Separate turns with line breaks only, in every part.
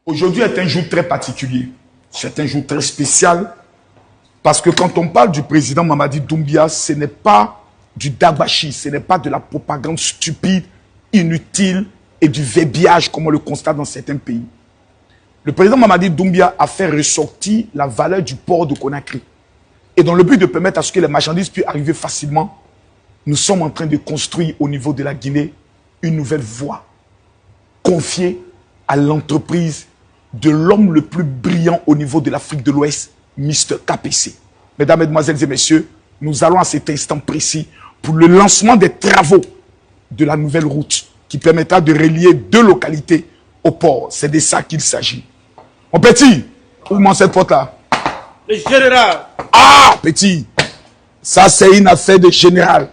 Aujourd'hui est un jour très particulier. C'est un jour très spécial parce que quand on parle du président Mamadi Doumbia, ce n'est pas du dabashi, ce n'est pas de la propagande stupide, inutile et du verbiage comme on le constate dans certains pays. Le président Mamadi Doumbia a fait ressortir la valeur du port de Conakry. Et dans le but de permettre à ce que les marchandises puissent arriver facilement, nous sommes en train de construire au niveau de la Guinée une nouvelle voie confiée à l'entreprise de l'homme le plus brillant au niveau de l'Afrique de l'Ouest, Mr. KPC. Mesdames, Mesdemoiselles et Messieurs, nous allons à cet instant précis pour le lancement des travaux de la nouvelle route qui permettra de relier deux localités au port. C'est de ça qu'il s'agit. Mon petit, ouvre-moi cette porte-là.
Le général.
Ah, petit, ça c'est une affaire de général.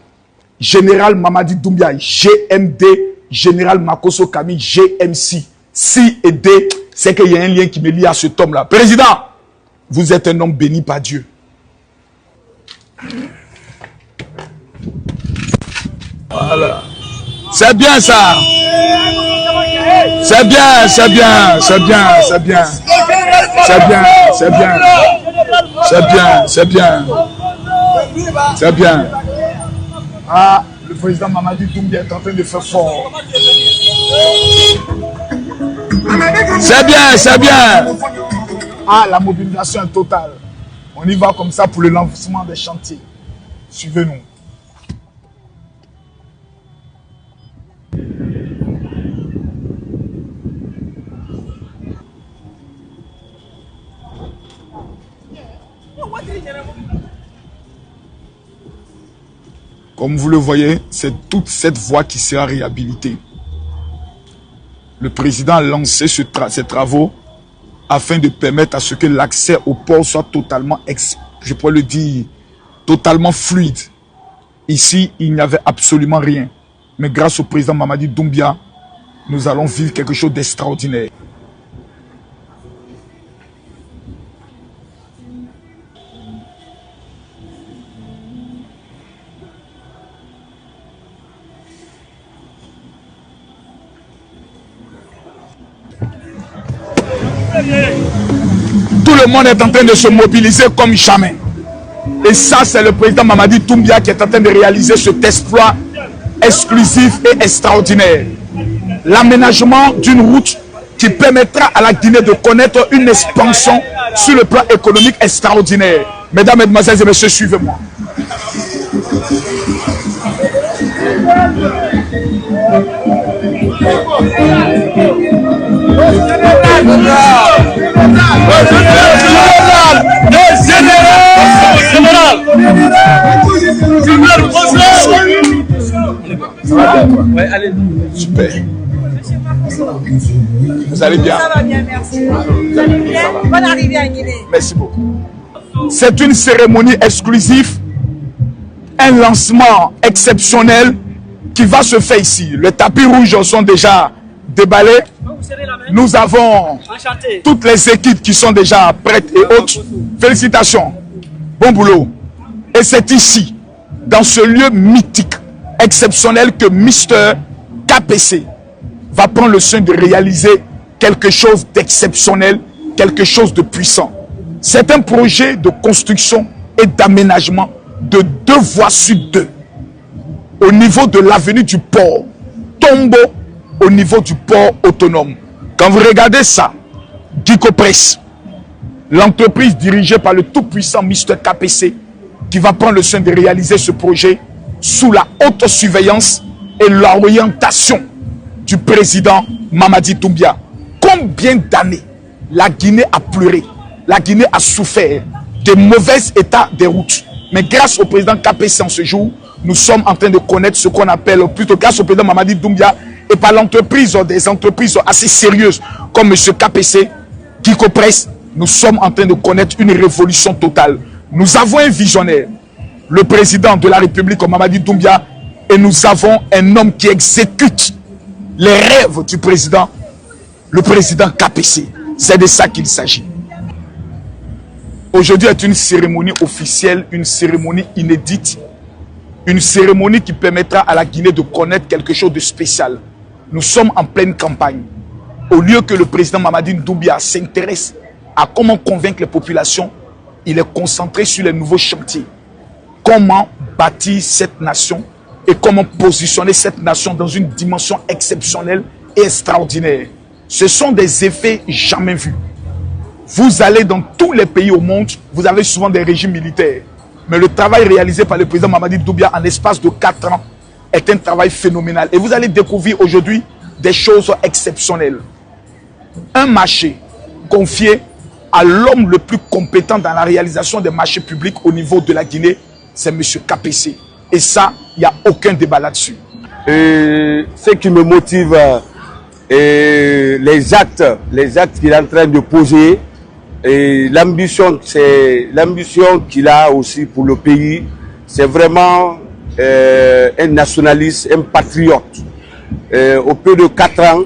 Général Mamadi Doumbia, GMD, Général Makosso Kami, GMC. C et D, c'est qu'il y a un lien qui me lie à cet homme-là. Président, vous êtes un homme béni par Dieu. Voilà. C'est bien ça. C'est bien, c'est bien, c'est bien, c'est bien. C'est bien, c'est bien. C'est bien, c'est bien. C'est bien. Ah, le président Mamadi Doumbia est en train de faire fort. C'est bien, c'est bien. Ah, la mobilisation est totale. On y va comme ça pour le lancement des chantiers. Suivez-nous. Comme vous le voyez, c'est toute cette voie qui sera réhabilitée. Le président a lancé ces travaux afin de permettre à ce que l'accès au port soit totalement, je pourrais le dire, totalement fluide. Ici, il n'y avait absolument rien. Mais grâce au président Mamadi Doumbia, nous allons vivre quelque chose d'extraordinaire. Tout le monde est en train de se mobiliser comme jamais. Et ça, c'est le président Mamadi Doumbia qui est en train de réaliser cet exploit exclusif et extraordinaire. L'aménagement d'une route qui permettra à la Guinée de connaître une expansion sur le plan économique extraordinaire. Mesdames, Mesdemoiselles et Messieurs, suivez-moi. Super. Vous allez bien?
Ça va bien, merci. Vous allez bien? Bonne arrivée à Guinée.
Merci beaucoup. C'est une cérémonie exclusive, un lancement exceptionnel qui va se faire ici. Les tapis rouges sont déjà déballés. Nous avons toutes les équipes qui sont déjà prêtes et autres. Félicitations. Bon boulot. Et c'est ici, dans ce lieu mythique, exceptionnel, que Mr. KPC va prendre le soin de réaliser quelque chose d'exceptionnel, quelque chose de puissant. C'est un projet de construction et d'aménagement de 2 voies sur 2 au niveau de l'avenue du port Tombo, au niveau du port autonome. Quand vous regardez ça, Guico Press, l'entreprise dirigée par le tout-puissant Mr. KPC, qui va prendre le soin de réaliser ce projet sous la haute surveillance et l'orientation du président Mamadi Doumbia. Combien d'années la Guinée a pleuré, la Guinée a souffert de mauvais états des routes. Mais grâce au président KPC en ce jour, nous sommes en train de connaître ce qu'on appelle, plutôt grâce au président Mamadi Doumbia et par l'entreprise, des entreprises assez sérieuses comme M. KPC, Guico Press, nous sommes en train de connaître une révolution totale. Nous avons un visionnaire, le président de la République, Mamadi Doumbia, et nous avons un homme qui exécute les rêves du président, le président KPC. C'est de ça qu'il s'agit. Aujourd'hui est une cérémonie officielle, une cérémonie inédite, une cérémonie qui permettra à la Guinée de connaître quelque chose de spécial. Nous sommes en pleine campagne. Au lieu que le président Mamadi Doumbia s'intéresse à comment convaincre les populations, il est concentré sur les nouveaux chantiers. Comment bâtir cette nation et comment positionner cette nation dans une dimension exceptionnelle et extraordinaire. Ce sont des effets jamais vus. Vous allez dans tous les pays au monde, vous avez souvent des régimes militaires. Mais le travail réalisé par le président Mamadi Doumbia en l'espace de 4 ans est un travail phénoménal. Et vous allez découvrir aujourd'hui des choses exceptionnelles. Un marché confié à l'homme le plus compétent dans la réalisation des marchés publics au niveau de la Guinée, c'est M. KPC. Et ça, il n'y a aucun débat là-dessus.
Ce qui me motive, les actes qu'il est en train de poser, et l'ambition qu'il a aussi pour le pays, c'est vraiment un nationaliste, un patriote. Au peu de 4 ans,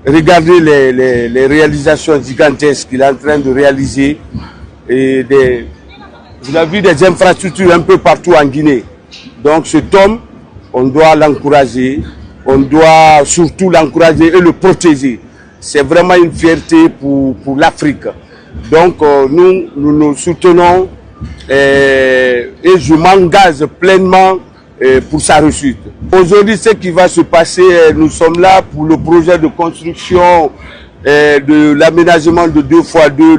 regardez les réalisations gigantesques qu'il est en train de réaliser. Et vous avez vu des infrastructures un peu partout en Guinée. Donc cet homme, on doit l'encourager, on doit surtout l'encourager et le protéger. C'est vraiment une fierté pour l'Afrique. Donc nous soutenons et je m'engage pleinement pour sa réussite. Aujourd'hui, ce qui va se passer, nous sommes là pour le projet de construction de l'aménagement de 2x2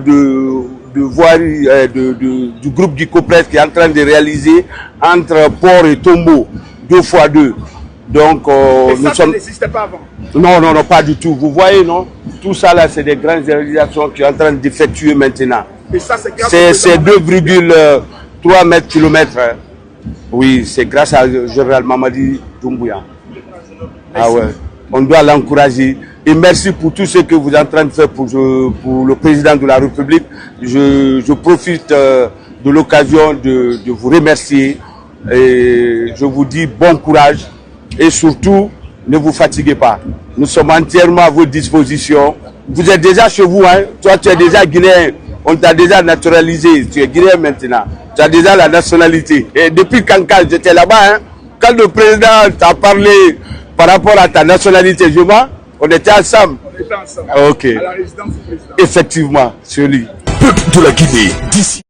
de voirie du groupe Gicopress qui est en train de réaliser entre Port et Tombo, 2x2. Donc,
nous sommes... ça n'existait pas avant?
Non, pas du tout. Vous voyez, non? Tout ça là, c'est des grandes réalisations qui sont en train d'effectuer maintenant.
Et ça,
c'est 2,3 mètres kilomètres. Hein. Oui, c'est grâce à Général Mamadi Doumbia. Ah ouais, on doit l'encourager. Et merci pour tout ce que vous êtes en train de faire pour le président de la République. Je profite de l'occasion de vous remercier. Et je vous dis bon courage. Et surtout, ne vous fatiguez pas. Nous sommes entièrement à votre disposition. Vous êtes déjà chez vous, hein? Toi, tu es déjà guinéen. On t'a déjà naturalisé. Tu es guinéen maintenant. Tu as déjà la nationalité. Et depuis quand j'étais là-bas, hein, quand le président t'a parlé par rapport à ta nationalité, on était ensemble.
On était ensemble.
Ah, ok.
À la résidence du président.
Effectivement, sur lui.
Peuple de la Guinée, d'ici.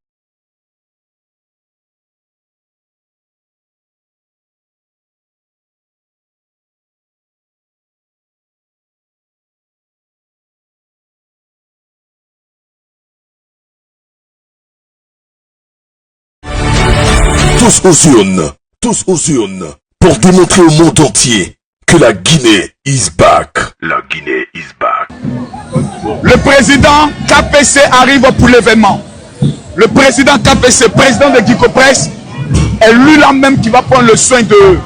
Tous aux urnes, pour démontrer au monde entier que la Guinée is back. La Guinée is back.
Le président KPC arrive pour l'événement. Le président KPC, président de Gicopress, est lui-là même qui va prendre le soin de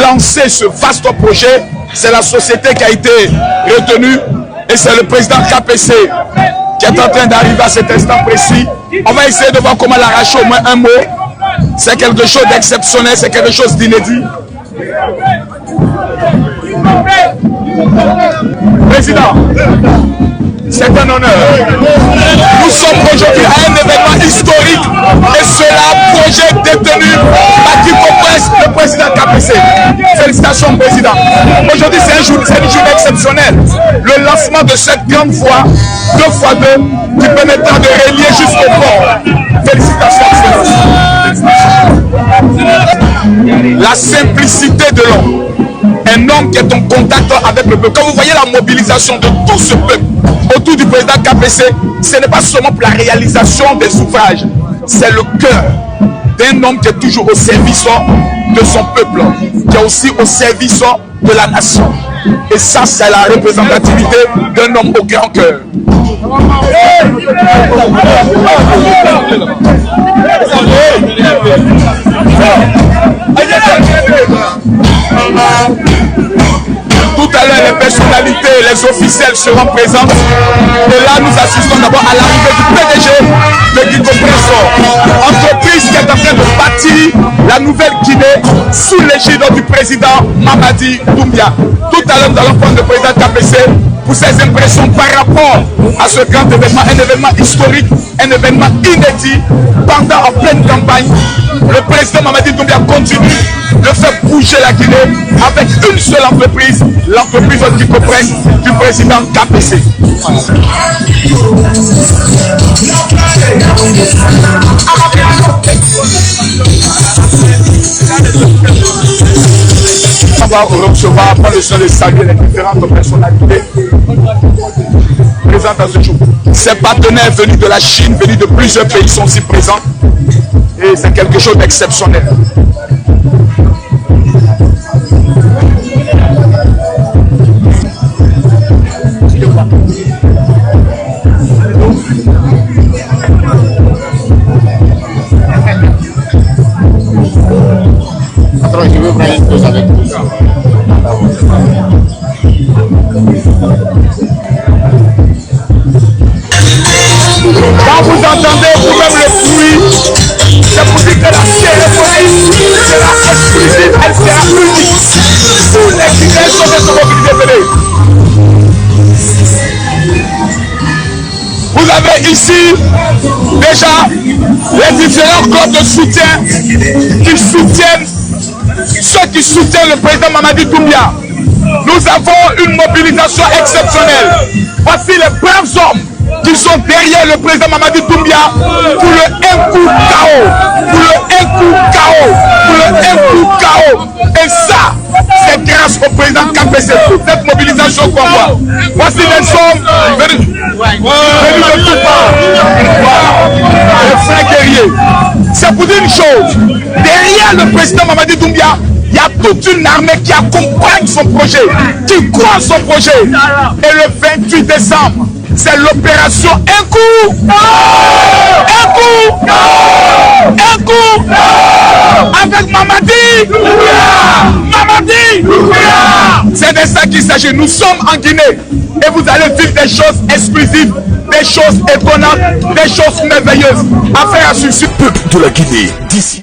lancer ce vaste projet. C'est la société qui a été retenue et c'est le président KPC qui est en train d'arriver à cet instant précis. On va essayer de voir comment l'arracher au moins un mot. C'est quelque chose d'exceptionnel, c'est quelque chose d'inédit. Président, c'est un honneur. Nous sommes aujourd'hui à un événement historique et cela, projet détenu par Gicopress, le président KPC. Félicitations, président. Aujourd'hui, c'est une journée exceptionnelle. Le lancement de cette grande voie, 2x2, qui permettra de relier jusqu'au port. Félicitations, excellence. La simplicité de l'homme. Un homme qui est en contact avec le peuple. Quand vous voyez la mobilisation de tout ce peuple autour du président KPC, ce n'est pas seulement pour la réalisation des ouvrages, c'est le cœur d'un homme qui est toujours au service de son peuple, qui est aussi au service de la nation. Et ça, c'est la représentativité d'un homme au grand cœur. Tout à l'heure, les personnalités, les officiels seront présents. Et là, nous assistons d'abord à l'arrivée du PDG de Gicopress, entreprise qui est en train de bâtir la nouvelle Guinée sous l'égide du président Mamadi Doumbia. Tout à l'heure, nous allons prendre le président KPC pour ses impressions par rapport à ce grand événement, un événement historique, un événement inédit. Pendant en pleine campagne, le président Mamadi Doumbia continue de faire bouger la Guinée avec une seule l'entreprise Anticopresse du président KPC. On va recevoir par le soin de saluer les différentes personnalités présentes à ce jour. Ces partenaires venus de la Chine, venus de plusieurs pays sont aussi présents et c'est quelque chose d'exceptionnel.
Je veux prendre une pause avec vous.
Quand vous entendez vous-même le bruit, c'est pour dire que la cérémonie sera exclusive, elle sera unique. Tous les Guinéens sont mobilisés, venez. Vous avez ici déjà les différents corps de soutien qui soutiennent ceux qui soutiennent le président Mamadi Doumbia. Nous avons une mobilisation exceptionnelle. Voici les braves hommes qui sont derrière le président Mamadi Doumbia pour le un coup KO. Pour le un coup KO. Pour le un coup KO. Et ça, c'est grâce au président KPC. Toute cette mobilisation qu'on voit. Voici les hommes venus de tout part. Les frères guerriers. C'est pour dire une chose. Derrière le président Mamadi Doumbia, il y a toute une armée qui accompagne son projet, qui croit son projet. Et le 28 décembre, c'est l'opération Un coup. Un coup. Un coup. Avec Mamadi. Mamadi. C'est de ça qu'il s'agit. Nous sommes en Guinée et vous allez vivre des choses exclusives, des choses étonnantes, des choses merveilleuses. Affaire à suivre.
Peuple de la Guinée, d'ici.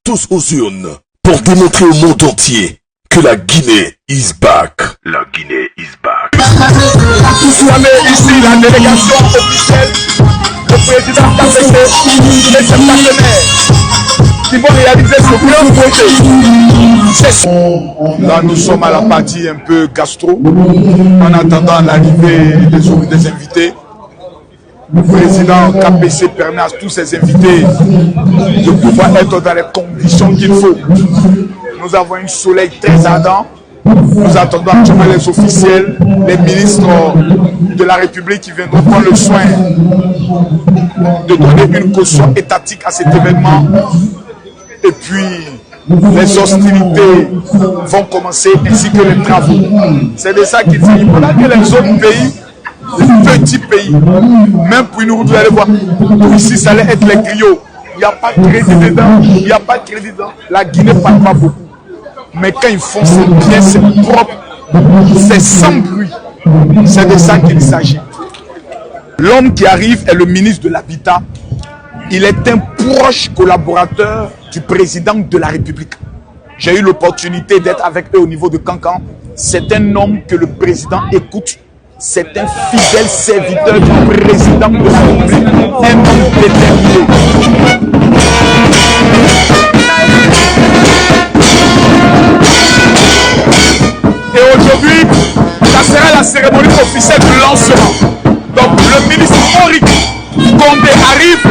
Tous aux urnes, pour démontrer au monde entier que la Guinée is back. La Guinée is back.
Vous avez ici la délégation officielle, le président KPC et ses partenaires qui vont réaliser ce grand projet. Là, nous sommes à la partie un peu gastro, en attendant l'arrivée des invités. Le président KPC permet à tous ses invités de pouvoir être dans les conditions qu'il faut. Nous avons un soleil très ardent. Nous attendons actuellement les officiels, les ministres de la République qui viendront prendre le soin de donner une caution étatique à cet événement. Et puis, les hostilités vont commencer ainsi que les travaux. C'est de ça qu'il s'agit. Pendant que les autres pays, les petits pays, même pour nous, vous allez voir, ici, ça allait être les griots. Il n'y a pas de crédit dedans. Il n'y a pas de crédit dedans. La Guinée ne parle pas beaucoup. Mais quand ils font, c'est bien, c'est propre, c'est sans bruit. C'est de ça qu'il s'agit. L'homme qui arrive est le ministre de l'Habitat. Il est un proche collaborateur du président de la République. J'ai eu l'opportunité d'être avec eux au niveau de Cancan. C'est un homme que le président écoute. C'est un fidèle serviteur du président de la République. Un homme déterminé. Et aujourd'hui, ça sera la cérémonie officielle du lancement. Donc le ministre Henri Condé arrive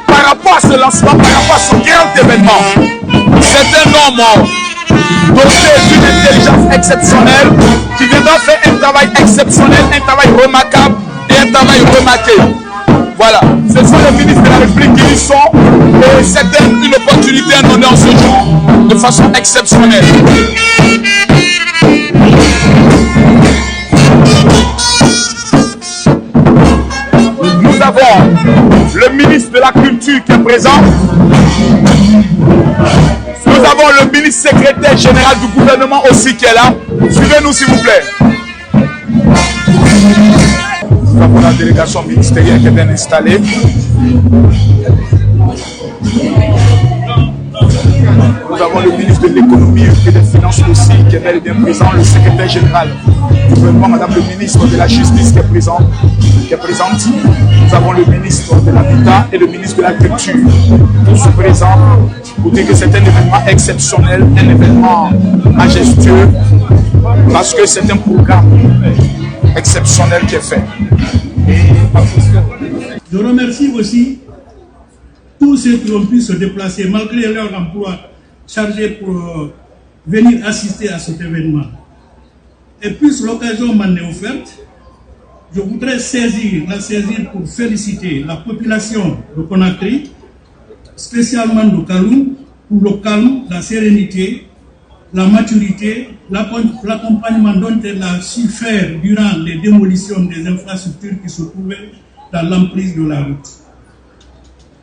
par rapport à ce lancement, par rapport à ce grand événement. C'est un homme doté d'une intelligence exceptionnelle qui viendra faire un travail exceptionnel, un travail remarquable et un travail remarqué. Voilà, ce sont les ministres de la République qui y sont et c'est une opportunité, un honneur ce jour de façon exceptionnelle. Nous avons le ministre de la Culture qui est présent. Nous avons le ministre secrétaire général du gouvernement aussi qui est là. Suivez-nous s'il vous plaît. Nous avons la délégation ministérielle qui est bien installée. Nous avons le ministre de l'économie et des finances aussi, qui est bel et bien présent, le secrétaire général du gouvernement, madame le ministre de la justice qui est présente. Nous avons le ministre de l'habitat et le ministre de la culture, tous présents pour dire que c'est un événement exceptionnel, un événement majestueux, parce que c'est un programme exceptionnel qui est fait.
Je remercie aussi tous ceux qui ont pu se déplacer malgré leur emploi chargé pour venir assister à cet événement. Et puisque l'occasion m'en est offerte, je voudrais la saisir pour féliciter la population de Conakry, spécialement de Kaloum, pour le calme, la sérénité, la maturité, l'accompagnement dont elle a su faire durant les démolitions des infrastructures qui se trouvaient dans l'emprise de la route.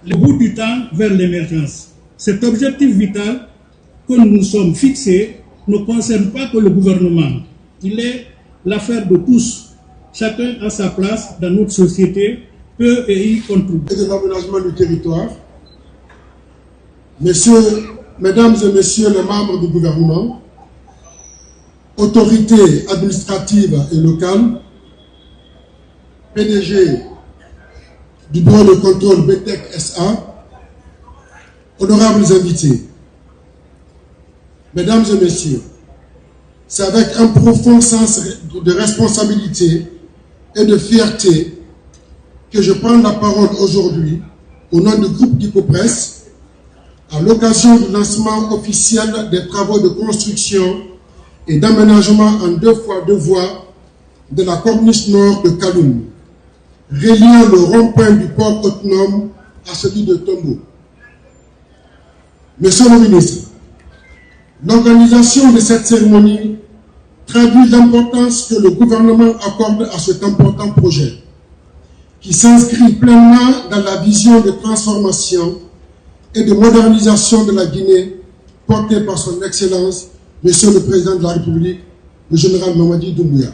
Le bout du temps vers l'émergence. Cet objectif vital que nous nous sommes fixés ne concerne pas que le gouvernement. Il est l'affaire de tous. Chacun à sa place dans notre société peut et y contribuer.
Et de l'aménagement du territoire. Mesdames et messieurs les membres du gouvernement, autorités administratives et locales, PDG du bureau de contrôle BTEC SA, honorables invités, mesdames et messieurs, c'est avec un profond sens de responsabilité et de fierté que je prends la parole aujourd'hui au nom du groupe d'Icopresse à l'occasion du lancement officiel des travaux de construction et d'aménagement en 2 fois 2 voies de la corniche nord de Kaloum, reliant le rond-point du port autonome à celui de Tombo. Monsieur le ministre, l'organisation de cette cérémonie traduit l'importance que le gouvernement accorde à cet important projet, qui s'inscrit pleinement dans la vision de transformation et de modernisation de la Guinée portée par son Excellence, Monsieur le Président de la République, le général Mamadi Doumbouya.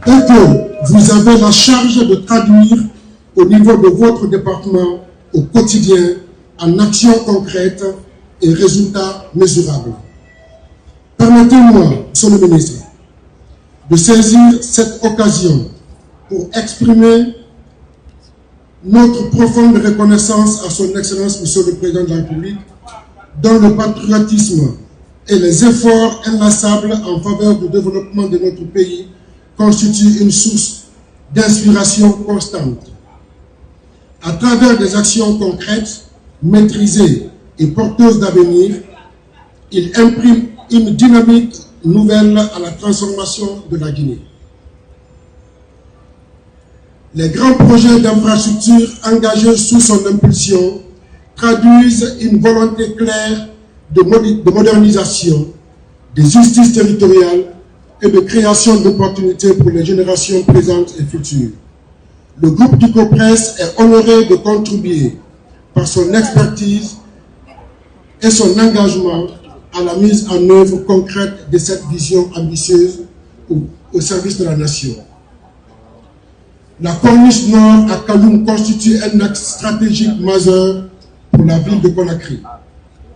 Et que vous avez la charge de traduire au niveau de votre département au quotidien en actions concrètes et résultats mesurables. Permettez-moi, Monsieur le ministre, de saisir cette occasion pour exprimer notre profonde reconnaissance à son Excellence, Monsieur le Président de la République, dont le patriotisme et les efforts inlassables en faveur du développement de notre pays constituent une source d'inspiration constante. À travers des actions concrètes, maîtrisées et porteuses d'avenir, il imprime une dynamique nouvelle à la transformation de la Guinée. Les grands projets d'infrastructure engagés sous son impulsion traduisent une volonté claire de modernisation, de justice territoriale et de création d'opportunités pour les générations présentes et futures. Le groupe d'Icopresse est honoré de contribuer par son expertise et son engagement à la mise en œuvre concrète de cette vision ambitieuse au service de la nation. La corniche nord à Kaloum constitue un axe stratégique majeur pour la ville de Conakry.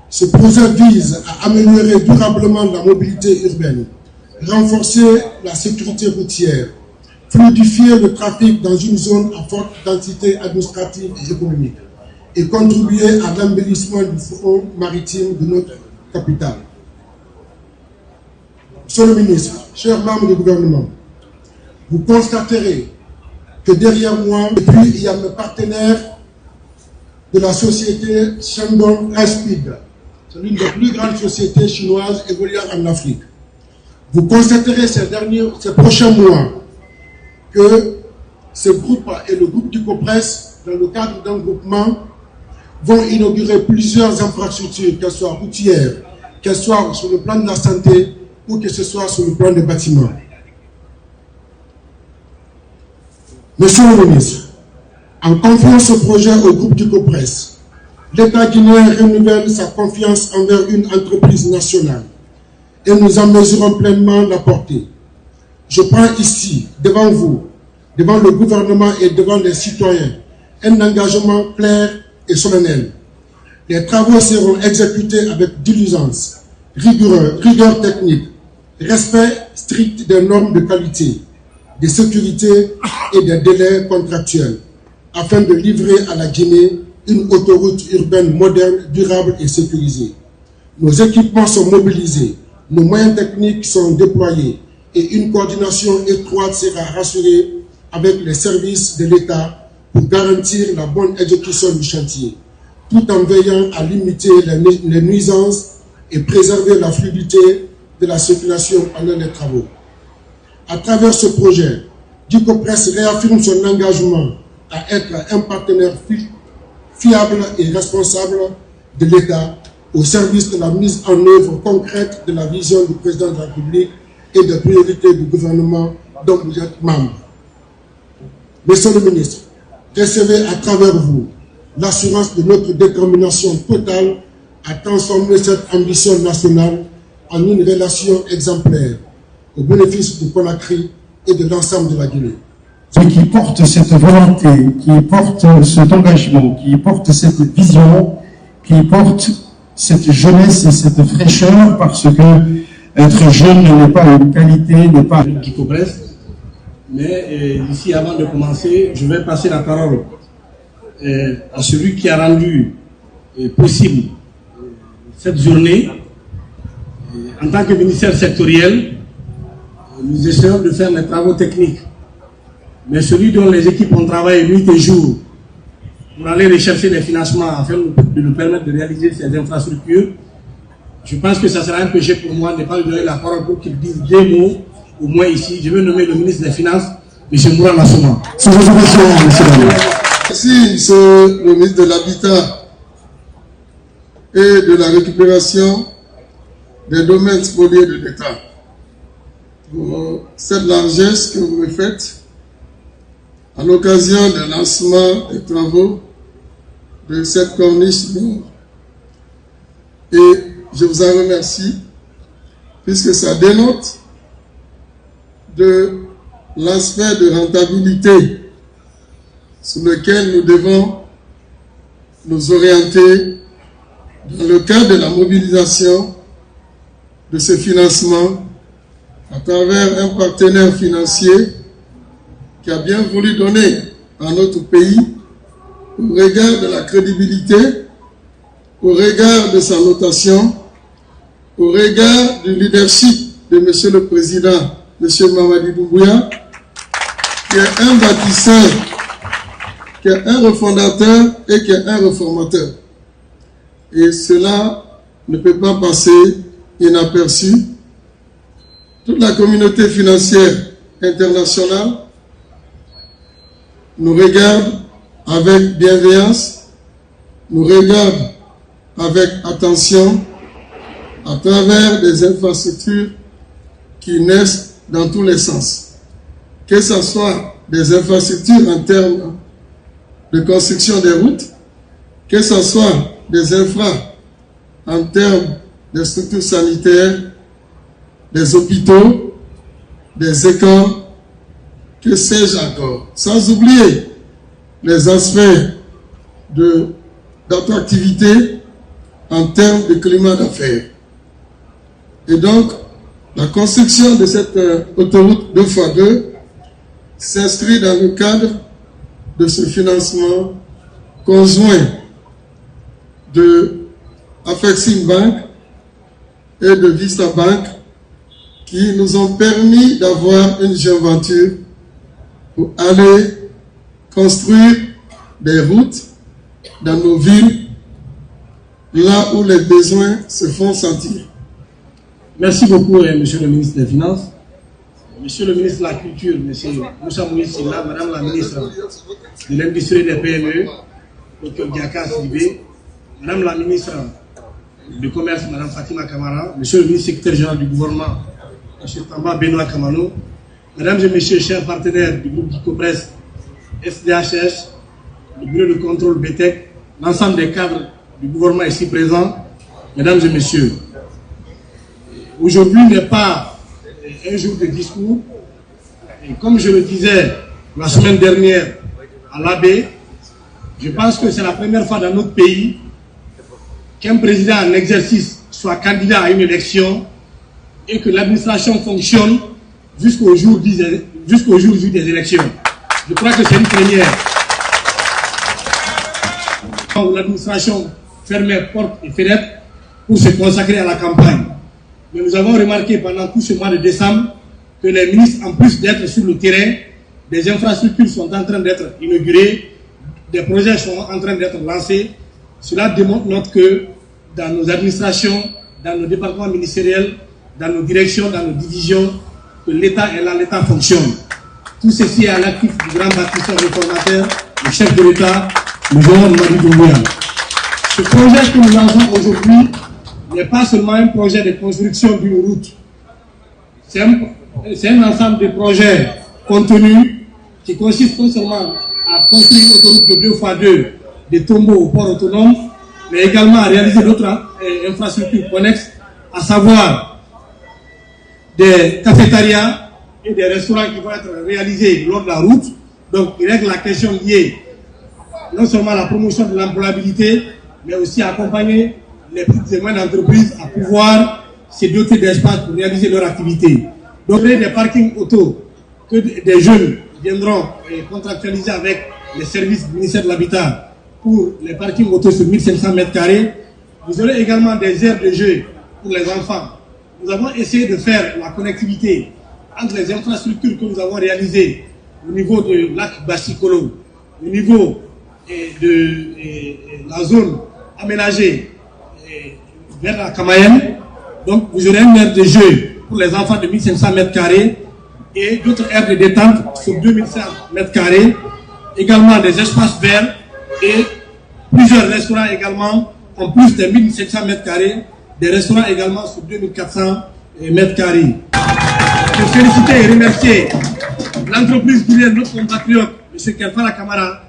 Ce projet vise à améliorer durablement la mobilité urbaine, renforcer la sécurité routière, fluidifier le trafic dans une zone à forte densité administrative et économique et contribuer à l'embellissement du front maritime de notre capitale. Monsieur le ministre, chers membres du gouvernement, vous constaterez que derrière moi, et puis il y a mes partenaires de la société Shandong High-Speed. C'est l'une des plus grandes sociétés chinoises évoluant en Afrique. Vous constaterez ces prochains mois que ce groupe et le groupe d'Icopresse, dans le cadre d'un groupement, vont inaugurer plusieurs infrastructures, qu'elles soient routières, qu'elles soient sur le plan de la santé ou que ce soit sur le plan des bâtiments. Monsieur le ministre, en confiant ce projet au groupe d'Icopresse, l'État guinéen renouvelle sa confiance envers une entreprise nationale et nous en mesurons pleinement la portée. Je prends ici, devant vous, devant le gouvernement et devant les citoyens un engagement clair et solennel. Les travaux seront exécutés avec diligence, rigueur technique, respect strict des normes de qualité, de sécurité et des délais contractuels, afin de livrer à la Guinée une autoroute urbaine moderne, durable et sécurisée. Nos équipements sont mobilisés, nos moyens techniques sont déployés et une coordination étroite sera rassurée avec les services de l'État pour garantir la bonne exécution du chantier, tout en veillant à limiter les nuisances et préserver la fluidité de la circulation pendant les travaux. À travers ce projet, Dikopress réaffirme son engagement à être un partenaire fiable et responsable de l'État au service de la mise en œuvre concrète de la vision du président de la République et des priorités du gouvernement dont vous êtes membre. Monsieur le ministre, recevez à travers vous l'assurance de notre détermination totale à transformer cette ambition nationale en une relation exemplaire au bénéfice du Conakry et de l'ensemble de la Guinée.
Ceux qui portent cette volonté, qui portent cet engagement, qui portent cette vision, qui portent cette jeunesse et cette fraîcheur, parce que être jeune n'est pas une qualité, n'est pas...
Dikopress. Mais ici, avant de commencer, je vais passer la parole à celui qui a rendu possible cette journée. En tant que ministère sectoriel, nous essayons de faire les travaux techniques. Mais celui dont les équipes ont travaillé nuit et jour pour aller rechercher des financements afin de nous permettre de réaliser ces infrastructures, je pense que ça sera un péché pour moi de ne pas lui donner la parole pour qu'il dise deux mots, au moins ici. Je vais nommer le ministre des Finances, M. Moura Massouma.
Merci, Monsieur le ministre de l'Habitat et de la récupération des domaines spoliés de l'État. Pour cette largesse que vous me faites à l'occasion du lancement des travaux de cette corniche nord. Et je vous en remercie, puisque ça dénote de l'aspect de rentabilité sur lequel nous devons nous orienter dans le cadre de la mobilisation de ce financement à travers un partenaire financier qui a bien voulu donner à notre pays, au regard de la crédibilité, au regard de sa notation, au regard du leadership de M. le Président, M. Mamadi Doumbouya, qui est un bâtisseur, qui est un refondateur et qui est un réformateur. Et cela ne peut pas passer inaperçu. Toute la communauté financière internationale nous regarde avec bienveillance, nous regarde avec attention à travers des infrastructures qui naissent dans tous les sens. Que ce soit des infrastructures en termes de construction des routes, que ce soit des infras en termes de structures sanitaires, des hôpitaux, des écoles, que sais-je encore, sans oublier les aspects d'attractivité en termes de climat d'affaires. Et donc, la construction de cette autoroute 2x2 s'inscrit dans le cadre de ce financement conjoint de Afreximbank et de Vista Bank qui nous ont permis d'avoir une joint venture pour aller construire des routes dans nos villes, là où les besoins se font sentir.
Merci beaucoup, Monsieur le ministre des Finances. Monsieur le ministre de la Culture, M. Moussa Moïse Silla, Madame la ministre de l'Industrie des PME, Dr Diaka Sidibé, Madame la ministre du Commerce, Madame Fatima Kamara, Monsieur le ministre secrétaire général du gouvernement, M. Tamba Benoît Kamano, Mesdames et Messieurs, chers partenaires du groupe Dikopress, SDHS, le bureau de contrôle BTEC, l'ensemble des cadres du gouvernement ici présents, Mesdames et Messieurs, aujourd'hui n'est pas un jour de discours. Et comme je le disais la semaine dernière à l'Abbé. Je pense que c'est la première fois dans notre pays qu'un président en exercice soit candidat à une élection et que l'administration fonctionne jusqu'au jour J des élections. Je crois que c'est une première. L'administration fermait portes et fenêtres pour se consacrer à la campagne. Mais nous avons remarqué pendant tout ce mois de décembre que les ministres, en plus d'être sur le terrain, des infrastructures sont en train d'être inaugurées, des projets sont en train d'être lancés. Cela démontre que dans nos administrations, dans nos départements ministériels, dans nos directions, dans nos divisions, que l'État est là, l'État fonctionne. Tout ceci est à l'actif du grand bâtisseur réformateur, le chef de l'État, le général Mamadi Doumbouya. Ce projet que nous lançons aujourd'hui n'est pas seulement un projet de construction d'une route. C'est un ensemble de projets contenus qui consistent non seulement à construire une autoroute de 2x2 de Tombo au port autonome, mais également à réaliser d'autres infrastructures connexes, à savoir des cafétérias et des restaurants qui vont être réalisés lors de la route. Donc, il règle la question liée non seulement à la promotion de l'employabilité, mais aussi à accompagner les petites et moyennes entreprises à pouvoir se doter d'espace pour réaliser leur activité. Donc, des parkings auto que des jeunes viendront contractualiser avec les services du ministère de l'Habitat pour les parkings auto sur 1500 m². Vous aurez également des aires de jeu pour les enfants. Nous avons essayé de faire la connectivité entre les infrastructures que nous avons réalisées au niveau de lac Bassikolo, au niveau de la zone aménagée vers la Kamayenne. Donc vous aurez une aire de jeu pour les enfants de 1500 m² et d'autres aires de détente sur 2100 m², également des espaces verts et plusieurs restaurants également, en plus de 1700 m², des restaurants également sur 2400 m². Je félicite et remercier l'entreprise guinéenne, notre compatriote, M. Kerfala Kamara,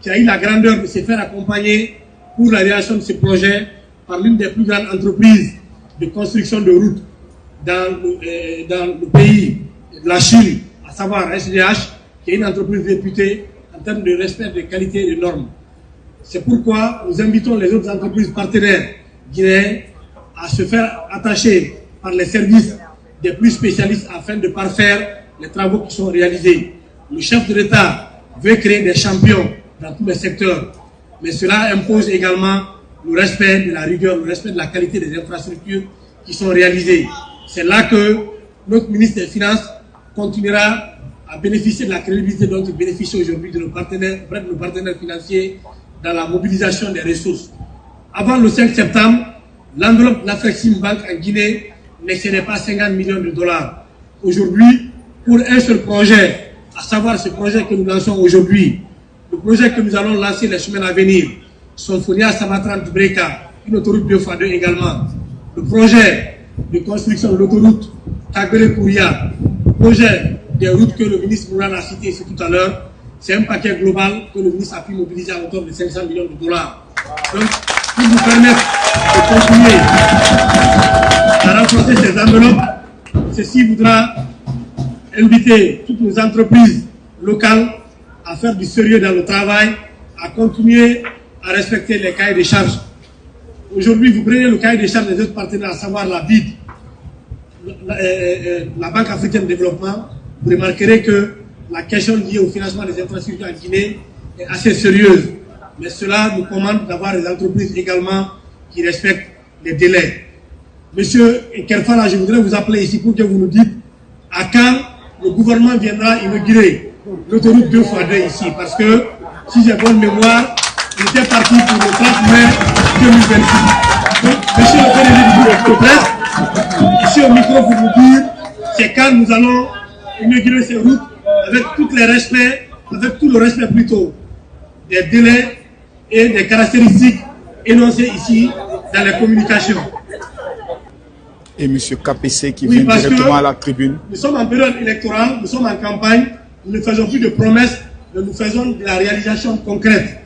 qui a eu la grandeur de se faire accompagner pour la réalisation de ce projet par l'une des plus grandes entreprises de construction de routes dans le pays de la Chine, à savoir SDH, qui est une entreprise réputée en termes de respect des qualités et des normes. C'est pourquoi nous invitons les autres entreprises partenaires guinéens à se faire attacher par les services des plus spécialistes afin de parfaire les travaux qui sont réalisés. Le chef de l'État veut créer des champions dans tous les secteurs, mais cela impose également le respect de la rigueur, le respect de la qualité des infrastructures qui sont réalisées. C'est là que notre ministre des Finances continuera à bénéficier de la crédibilité dont il bénéficie aujourd'hui de nos partenaires, de nos partenaires financiers dans la mobilisation des ressources. Avant le 5 septembre, l'enveloppe de l'Afrexim Bank en Guinée n'excédait pas 50 millions de dollars. Aujourd'hui, pour un seul projet, à savoir ce projet que nous lançons aujourd'hui, le projet que nous allons lancer les semaines à venir, Sonfonia Samatran du Breka, une autoroute 2x2 également, le projet de construction de l'autoroute Tagbele-Kouria, le projet des routes que le ministre Mourane a cité ici tout à l'heure, c'est un paquet global que le ministre a pu mobiliser à hauteur de 500 millions de dollars. Donc, pour vous permettre de continuer à renforcer ces enveloppes, ceci voudra inviter toutes nos entreprises locales à faire du sérieux dans le travail, à continuer à respecter les cahiers des charges. Aujourd'hui, vous prenez le cahier des charges des autres partenaires, à savoir la BID, la Banque africaine de développement, vous remarquerez que la question liée au financement des infrastructures en Guinée est assez sérieuse. Mais cela nous commande d'avoir des entreprises également qui respectent les délais. Monsieur Kerfala, je voudrais vous appeler ici pour que vous nous dites à quand le gouvernement viendra inaugurer l'autoroute 2x2 ici. Parce que, si j'ai bonne mémoire, il était parti pour le 30 mai 2026. Donc, monsieur le président du presse, ici au micro pour vous dire, c'est quand nous allons inaugurer ces routes avec tout le respect plutôt des délais et des caractéristiques énoncées ici dans les communications.
Et M. KPC qui vient directement à la tribune.
Nous sommes en période électorale, nous sommes en campagne, nous ne faisons plus de promesses, mais nous faisons de la réalisation concrète.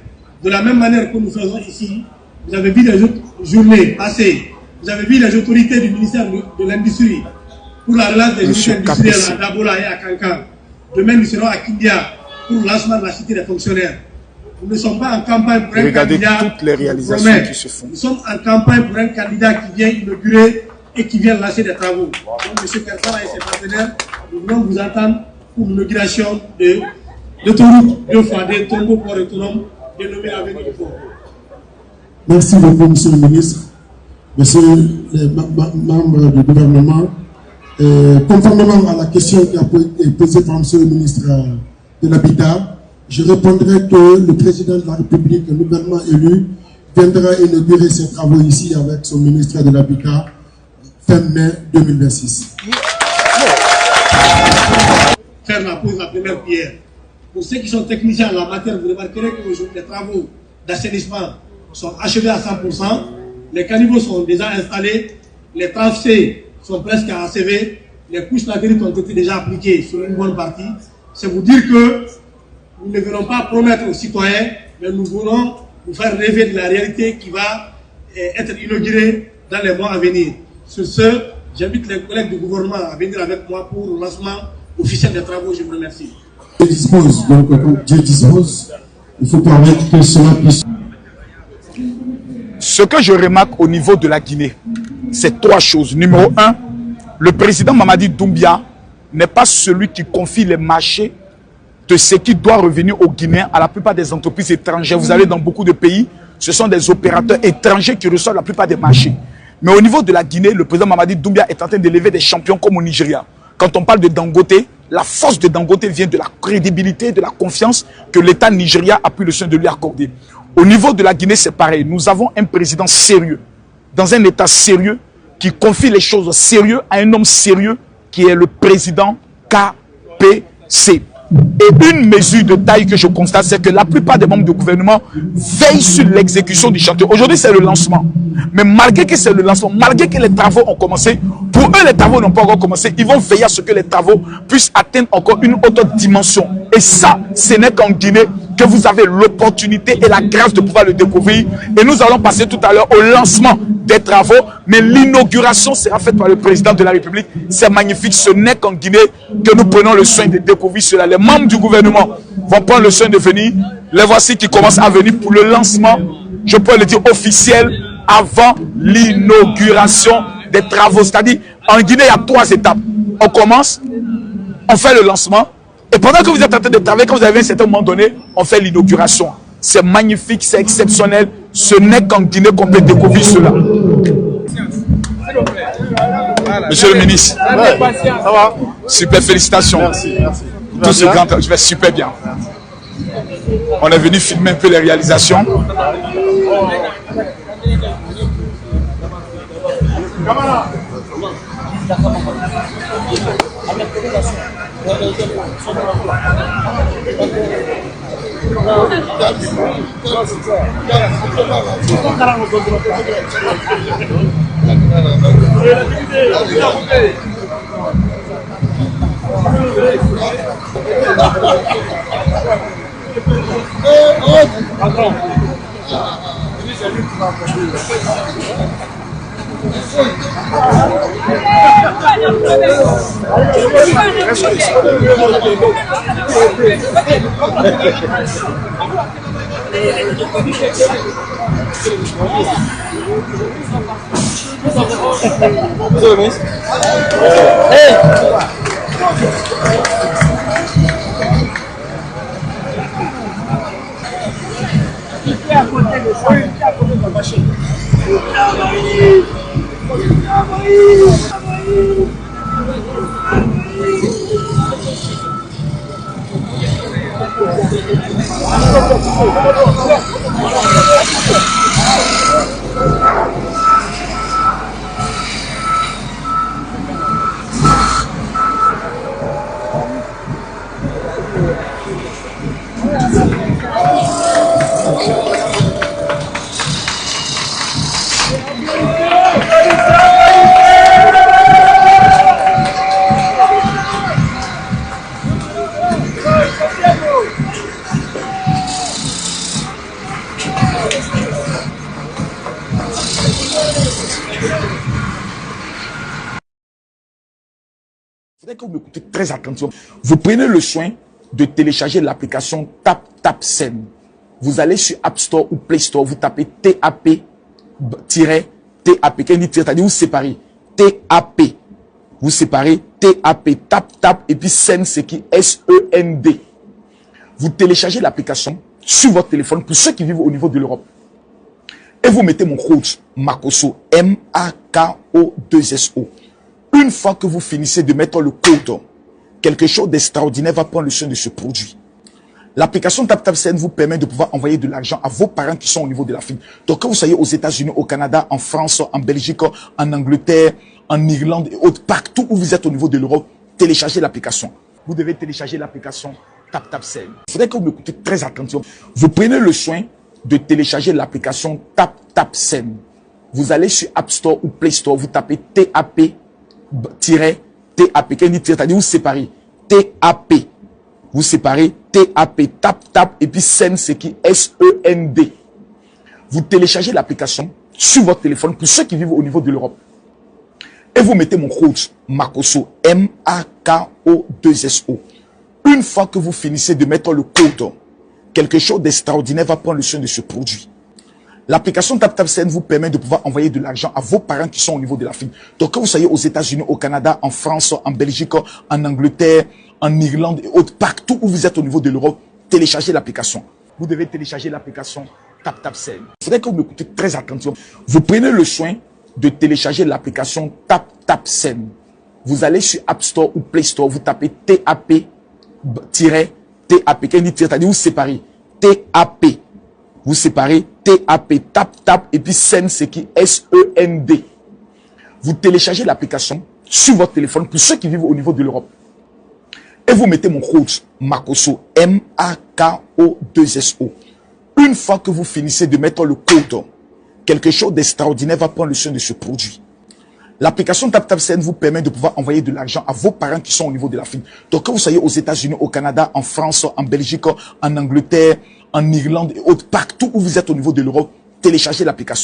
De la même manière que nous faisons ici, vous avez vu les autres journées passées, vous avez vu les autorités du ministère de l'Industrie pour la relance des unités industrielles à Dabola et à Kankan. Demain, nous serons à Kindia pour le lancement de la cité des fonctionnaires. Nous ne sommes pas en campagne pour un
Regardez
candidat
toutes les réalisations qui se font.
Nous sommes en campagne pour un candidat qui vient inaugurer et qui vient lancer des travaux. Donc, M. Persana et ses partenaires, nous voulons vous entendre pour l'inauguration de l'autoroute de Fadé, Tombo Port Autonome, dénommé Avenue du Port.
Merci beaucoup, Monsieur le ministre. Messieurs les membres du gouvernement, conformément à la question qui a été posée par Monsieur le ministre de l'Habitat, je répondrai que le président de la République nouvellement élu viendra inaugurer ses travaux ici avec son ministre de l'Habitat fin mai 2026.
Faire la pose, la première pierre. Pour ceux qui sont techniciens en la matière, vous remarquerez qu'aujourd'hui les travaux d'assainissement sont achevés à 100%, les caniveaux sont déjà installés, les tranchées sont presque achevées, les couches latérales ont été déjà appliquées sur une bonne partie. C'est vous dire que nous ne venons pas promettre aux citoyens, mais nous voulons vous faire rêver de la réalité qui va être inaugurée dans les mois à venir. Sur ce, j'invite les collègues du gouvernement à venir avec moi pour le lancement officiel des travaux. Je vous remercie.
Je dispose, donc quand Dieu dispose, il faut permettre que cela puisse...
Ce que je remarque au niveau de la Guinée, c'est trois choses. Numéro un, le président Mamadi Doumbia n'est pas celui qui confie les marchés de ce qui doit revenir aux Guinéens à la plupart des entreprises étrangères. Vous allez dans beaucoup de pays, ce sont des opérateurs étrangers qui reçoivent la plupart des marchés. Mais au niveau de la Guinée, le président Mamadi Doumbia est en train d'élever des champions comme au Nigeria. Quand on parle de Dangote, la force de Dangote vient de la crédibilité, de la confiance que l'État nigérien a pris le soin de lui accorder. Au niveau de la Guinée, c'est pareil. Nous avons un président sérieux, dans un État sérieux, qui confie les choses sérieux à un homme sérieux, qui est le président KPC. Et une mesure de taille que je constate, c'est que la plupart des membres du gouvernement veillent sur l'exécution du chantier. Aujourd'hui, c'est le lancement. Mais malgré que c'est le lancement, malgré que les travaux ont commencé, pour eux, les travaux n'ont pas encore commencé. Ils vont veiller à ce que les travaux puissent atteindre encore une autre dimension. Et ça, ce n'est qu'en Guinée que vous avez l'opportunité et la grâce de pouvoir le découvrir. Et nous allons passer tout à l'heure au lancement des travaux, mais l'inauguration sera faite par le président de la République. C'est magnifique. Ce n'est qu'en Guinée que nous prenons le soin de découvrir cela. Les membres du gouvernement vont prendre le soin de venir. Les voici qui commencent à venir pour le lancement, je peux le dire officiel, avant l'inauguration des travaux. C'est-à-dire, en Guinée, il y a trois étapes. On commence, on fait le lancement, et pendant que vous êtes en train de travailler, quand vous avez un certain moment donné, on fait l'inauguration. C'est magnifique, c'est exceptionnel. Ce n'est qu'en Guinée qu'on peut découvrir cela. Monsieur le ministre, ça va? Super, félicitations. Merci, merci. Tout ce grand travail, je vais super bien. On est venu filmer un peu les réalisations. Il faudrait que vous m'écoutez très attentivement. Vous prenez le soin de télécharger l'application TapTapSend. Vous allez sur App Store ou Play Store, vous tapez TAP-TAP, quand dit c'est-à-dire vous séparez TAP, vous séparez TAP, tap, et puis Send, c'est qui S-E-N-D. Vous téléchargez l'application sur votre téléphone pour ceux qui vivent au niveau de l'Europe. Et vous mettez mon code Makoso, M-A-K-O-2-S-O. Une fois que vous finissez de mettre le code, quelque chose d'extraordinaire va prendre le soin de ce produit. L'application TapTapSend vous permet de pouvoir envoyer de l'argent à vos parents qui sont au niveau de l'Afrique. Donc, que vous soyez aux États-Unis, au Canada, en France, en Belgique, en Angleterre, en Irlande et autres, partout où vous êtes au niveau de l'Europe, téléchargez l'application. Vous devez télécharger l'application TapTapSend. Il faudrait que vous m'écoutez très attentivement. Vous prenez le soin de télécharger l'application TapTapSend. Vous allez sur App Store ou Play Store, vous tapez TAP-TAP, quand dit c'est-à-dire vous séparez TAP. Vous séparez TAP, tap, et puis Send, c'est qui S-E-N-D. Vous téléchargez l'application sur votre téléphone pour ceux qui vivent au niveau de l'Europe. Et vous mettez mon code Makoso, M-A-K-O-2-S-O. Une fois que vous finissez de mettre le code, quelque chose d'extraordinaire va prendre le soin de ce produit. L'application TapTapSend vous permet de pouvoir envoyer de l'argent à vos parents qui sont au niveau de l'Afrique. Donc, que vous soyez aux États-Unis, au Canada, en France, en Belgique, en Angleterre, en Irlande et autres, partout où vous êtes au niveau de l'Europe, téléchargez l'application. Vous devez télécharger l'application TapTapSend. Il faudrait que vous m'écoutez très attentivement. Vous prenez le soin de télécharger l'application TapTapSend. Vous allez sur App Store ou Play Store, vous tapez TAP-TAP, quand dit c'est-à-dire vous séparez TAP. Vous séparez TAP, tap, et puis Send, c'est qui S-E-N-D. Vous téléchargez l'application sur votre téléphone pour ceux qui vivent au niveau de l'Europe. Et vous mettez mon code Makoso, M-A-K-O-2-S-O. Une fois que vous finissez de mettre le code, quelque chose d'extraordinaire va prendre le soin de ce produit. L'application TapTapSend vous permet de pouvoir envoyer de l'argent à vos parents qui sont au niveau de l'Afrique. Donc, que vous soyez aux États-Unis, au Canada, en France, en Belgique, en Angleterre, en Irlande et autres, partout où vous êtes au niveau de l'Europe, téléchargez l'application.